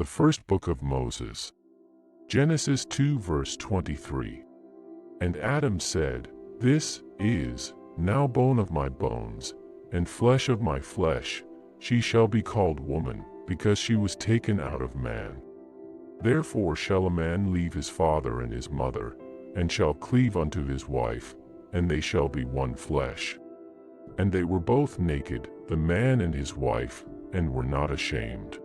The first book of Moses. Genesis 2 verse 23. And Adam said, This is now bone of my bones, and flesh of my flesh. She shall be called woman, because she was taken out of man. Therefore shall a man leave his father and his mother, and shall cleave unto his wife, and they shall be one flesh. And they were both naked, the man and his wife, and were not ashamed.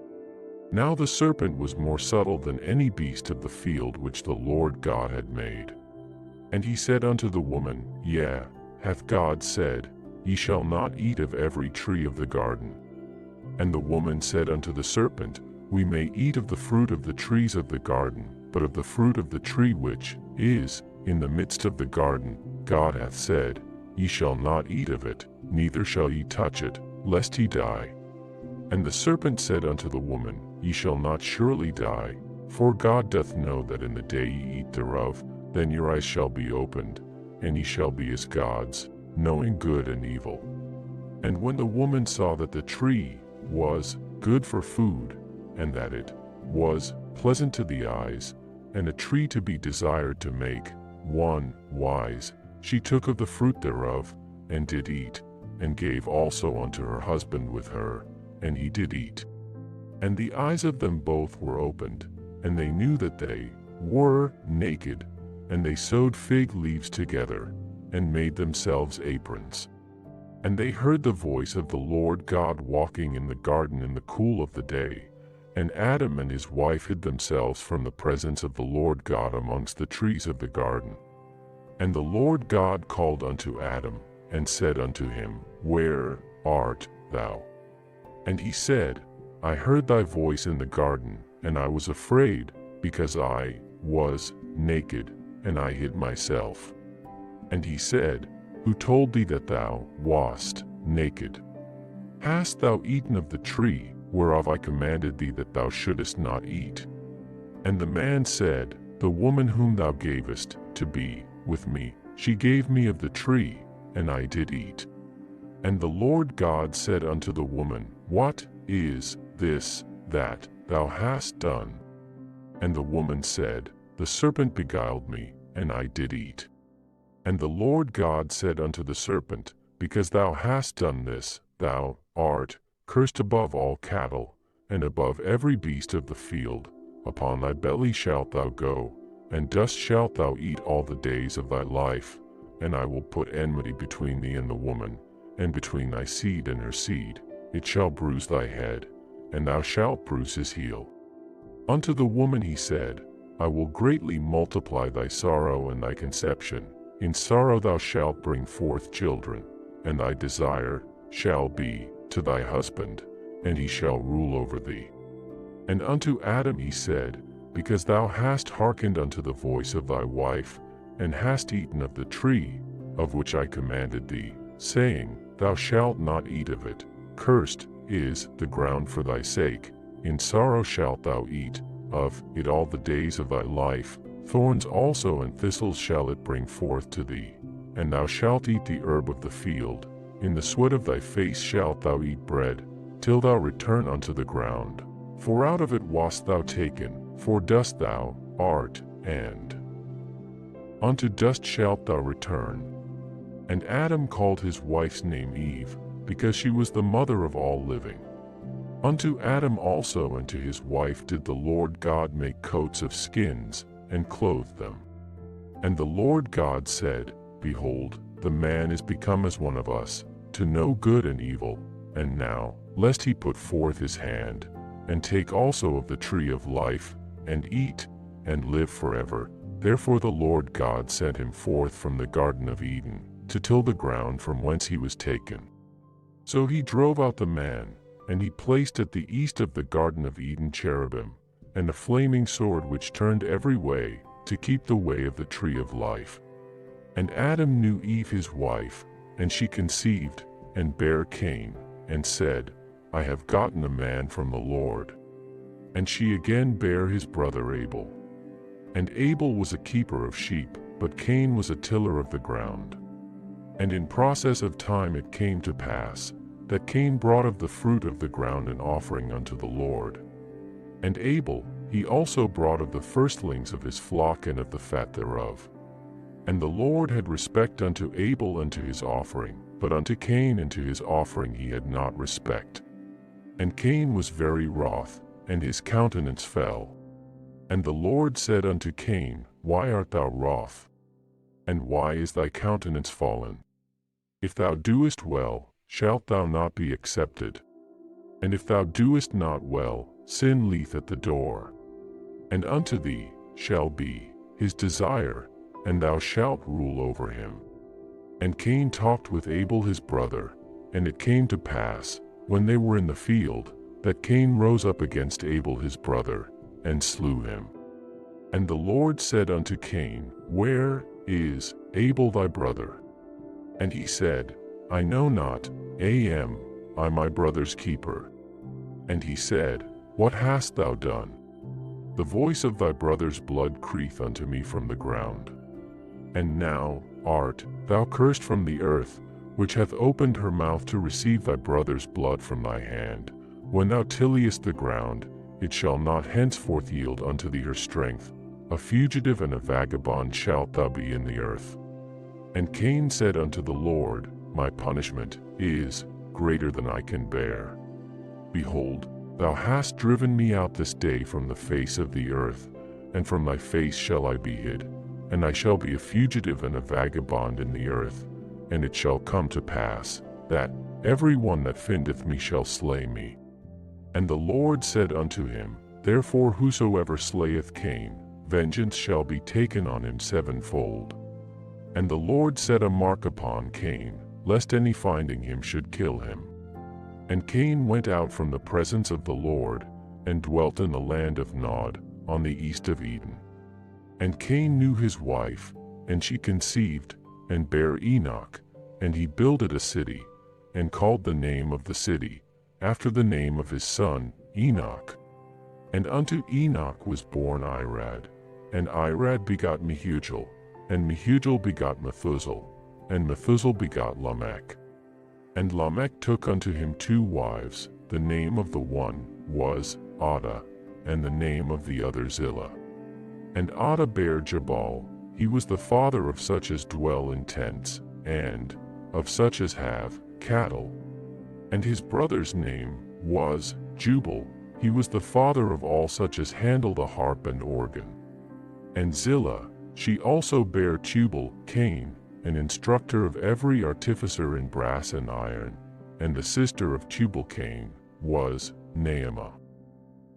Now the serpent was more subtle than any beast of the field which the Lord God had made. And he said unto the woman, Yea, hath God said, Ye shall not eat of every tree of the garden? And the woman said unto the serpent, We may eat of the fruit of the trees of the garden, but of the fruit of the tree which is in the midst of the garden, God hath said, Ye shall not eat of it, neither shall ye touch it, lest ye die. And the serpent said unto the woman, Ye shall not surely die, for God doth know that in the day ye eat thereof, then your eyes shall be opened, and ye shall be as gods, knowing good and evil. And when the woman saw that the tree was good for food, and that it was pleasant to the eyes, and a tree to be desired to make one wise, she took of the fruit thereof, and did eat, and gave also unto her husband with her, and he did eat. And the eyes of them both were opened, and they knew that they were naked, and they sewed fig leaves together, and made themselves aprons. And they heard the voice of the Lord God walking in the garden in the cool of the day, and Adam and his wife hid themselves from the presence of the Lord God amongst the trees of the garden. And the Lord God called unto Adam, and said unto him, Where art thou? And he said, I heard thy voice in the garden, and I was afraid, because I was naked, and I hid myself. And he said, Who told thee that thou wast naked? Hast thou eaten of the tree, whereof I commanded thee that thou shouldest not eat? And the man said, The woman whom thou gavest to be with me, she gave me of the tree, and I did eat. And the Lord God said unto the woman, What is this that thou hast done? And the woman said, The serpent beguiled me, and I did eat. And the Lord God said unto the serpent, Because thou hast done this, thou art cursed above all cattle, and above every beast of the field. Upon thy belly shalt thou go, and dust shalt thou eat all the days of thy life. And I will put enmity between thee and the woman, and between thy seed and her seed. It shall bruise thy head, and thou shalt bruise his heel. Unto the woman he said, I will greatly multiply thy sorrow and thy conception. In sorrow thou shalt bring forth children, and thy desire shall be to thy husband, and he shall rule over thee. And unto Adam he said, Because thou hast hearkened unto the voice of thy wife, and hast eaten of the tree, of which I commanded thee, saying, Thou shalt not eat of it, cursed is the ground for thy sake, in sorrow shalt thou eat of it all the days of thy life, thorns also and thistles shall it bring forth to thee, and thou shalt eat the herb of the field, in the sweat of thy face shalt thou eat bread, till thou return unto the ground. For out of it wast thou taken, for dust thou art, and unto dust shalt thou return. And Adam called his wife's name Eve, because she was the mother of all living. Unto Adam also and to his wife did the Lord God make coats of skins, and clothed them. And the Lord God said, Behold, the man is become as one of us, to know good and evil. And now, lest he put forth his hand, and take also of the tree of life, and eat, and live forever. Therefore the Lord God sent him forth from the Garden of Eden, to till the ground from whence he was taken. So he drove out the man, and he placed at the east of the Garden of Eden cherubim, and a flaming sword which turned every way, to keep the way of the tree of life. And Adam knew Eve his wife, and she conceived, and bare Cain, and said, I have gotten a man from the Lord. And she again bare his brother Abel. And Abel was a keeper of sheep, but Cain was a tiller of the ground. And in process of time it came to pass, that Cain brought of the fruit of the ground an offering unto the Lord. And Abel he also brought of the firstlings of his flock and of the fat thereof. And the Lord had respect unto Abel and to his offering, but unto Cain and to his offering he had not respect. And Cain was very wroth, and his countenance fell. And the Lord said unto Cain, Why art thou wroth? And why is thy countenance fallen? If thou doest well, shalt thou not be accepted? And if thou doest not well, sin lieth at the door. And unto thee shall be his desire, and thou shalt rule over him. And Cain talked with Abel his brother, and it came to pass, when they were in the field, that Cain rose up against Abel his brother, and slew him. And the Lord said unto Cain, Where is Abel thy brother? And he said, I know not, am I my brother's keeper? And he said, What hast thou done? The voice of thy brother's blood crieth unto me from the ground. And now art thou cursed from the earth, which hath opened her mouth to receive thy brother's blood from thy hand. When thou tillest the ground, it shall not henceforth yield unto thee her strength. A fugitive and a vagabond shalt thou be in the earth. And Cain said unto the Lord, My punishment is greater than I can bear. Behold, thou hast driven me out this day from the face of the earth, and from thy face shall I be hid, and I shall be a fugitive and a vagabond in the earth. And it shall come to pass, that every one that findeth me shall slay me. And the Lord said unto him, Therefore whosoever slayeth Cain, vengeance shall be taken on him sevenfold. And the Lord set a mark upon Cain, lest any finding him should kill him. And Cain went out from the presence of the Lord, and dwelt in the land of Nod, on the east of Eden. And Cain knew his wife, and she conceived, and bare Enoch, and he builded a city, and called the name of the city, after the name of his son, Enoch. And unto Enoch was born Irad, and Irad begot Mehujael, and Mehujael begot Methuselah, and Methuselah begot Lamech. And Lamech took unto him 2 wives, the name of the one was Adah, and the name of the other Zillah. And Adah bare Jabal, he was the father of such as dwell in tents, and of such as have cattle. And his brother's name was Jubal, he was the father of all such as handle the harp and organ. And Zillah, she also bare Tubal Cain, an instructor of every artificer in brass and iron, and the sister of Tubal Cain was Naamah.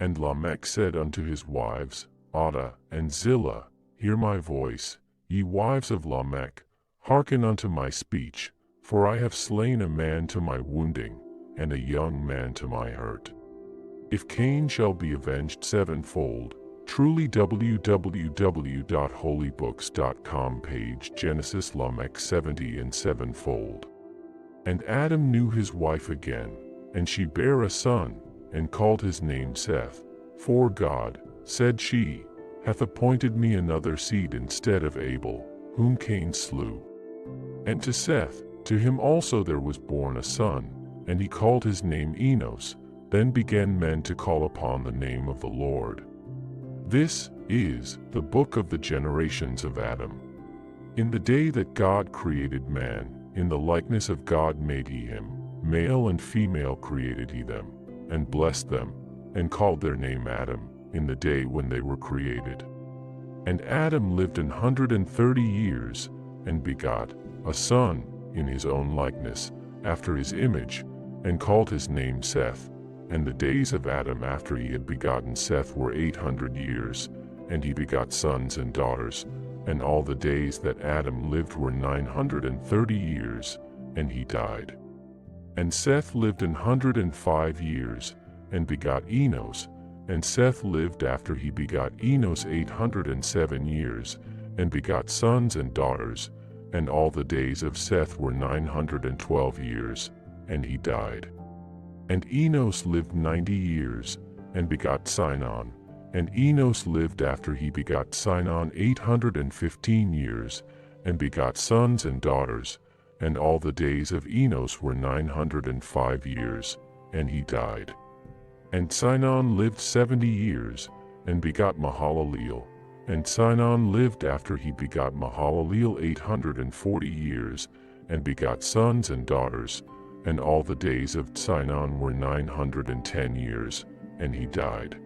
And Lamech said unto his wives, Adah and Zillah, Hear my voice, ye wives of Lamech, hearken unto my speech, for I have slain a man to my wounding, and a young man to my hurt. If Cain shall be avenged sevenfold, truly www.holybooks.com page Genesis Lamech 70 and sevenfold. And Adam knew his wife again, and she bare a son, and called his name Seth. For God, said she, hath appointed me another seed instead of Abel, whom Cain slew. And to Seth, to him also there was born a son, and he called his name Enos. Then began men to call upon the name of the Lord. This is the book of the generations of Adam. In the day that God created man, in the likeness of God made he him, male and female created he them, and blessed them, and called their name Adam, in the day when they were created. And Adam lived 130 years, and begot a son, in his own likeness, after his image, and called his name Seth. And the days of Adam after he had begotten Seth were 800 years, and he begot sons and daughters. And all the days that Adam lived were 930 years, and he died. And Seth lived 105 years, and begot Enos. And Seth lived after he begot Enos 807 years, and begot sons and daughters. And all the days of Seth were 912 years, and he died. And Enos lived 90 years, and begot Sinon. And Enos lived after he begot Sinon 815 years, and begot sons and daughters. And all the days of Enos were 905 years, and he died. And Sinon lived 70 years, and begot Mahalaleel. And Sinon lived after he begot Mahalaleel 840 years, and begot sons and daughters. And all the days of Sinon were 910 years, and he died.